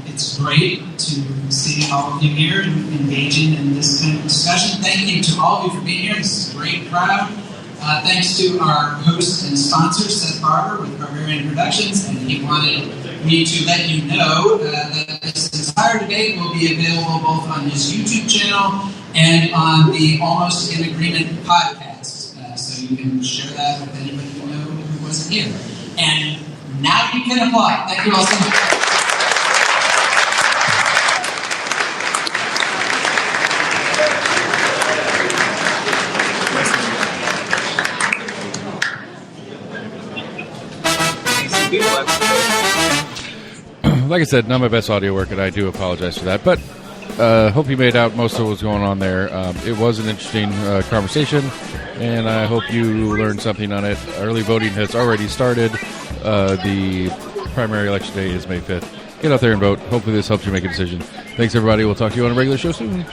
It's great to see all of you here and engaging in this kind of discussion. Thank you to all of you for being here. This is a great crowd. Thanks to our host and sponsor, Seth Barber with Barbarian Productions, and he wanted me to let you know that this entire debate will be available both on his YouTube channel and on the Almost in Agreement podcast. So you can share that with anybody you know who wasn't here. And now you can apply. Thank you all so much. Like I said, not my best audio work, and I do apologize for that. But hope you made out most of what was going on there. It was an interesting conversation, and I hope you learned something on it. Early voting has already started. The primary election day is May 5th. Get out there and vote. Hopefully this helps you make a decision. Thanks, everybody. We'll talk to you on a regular show soon.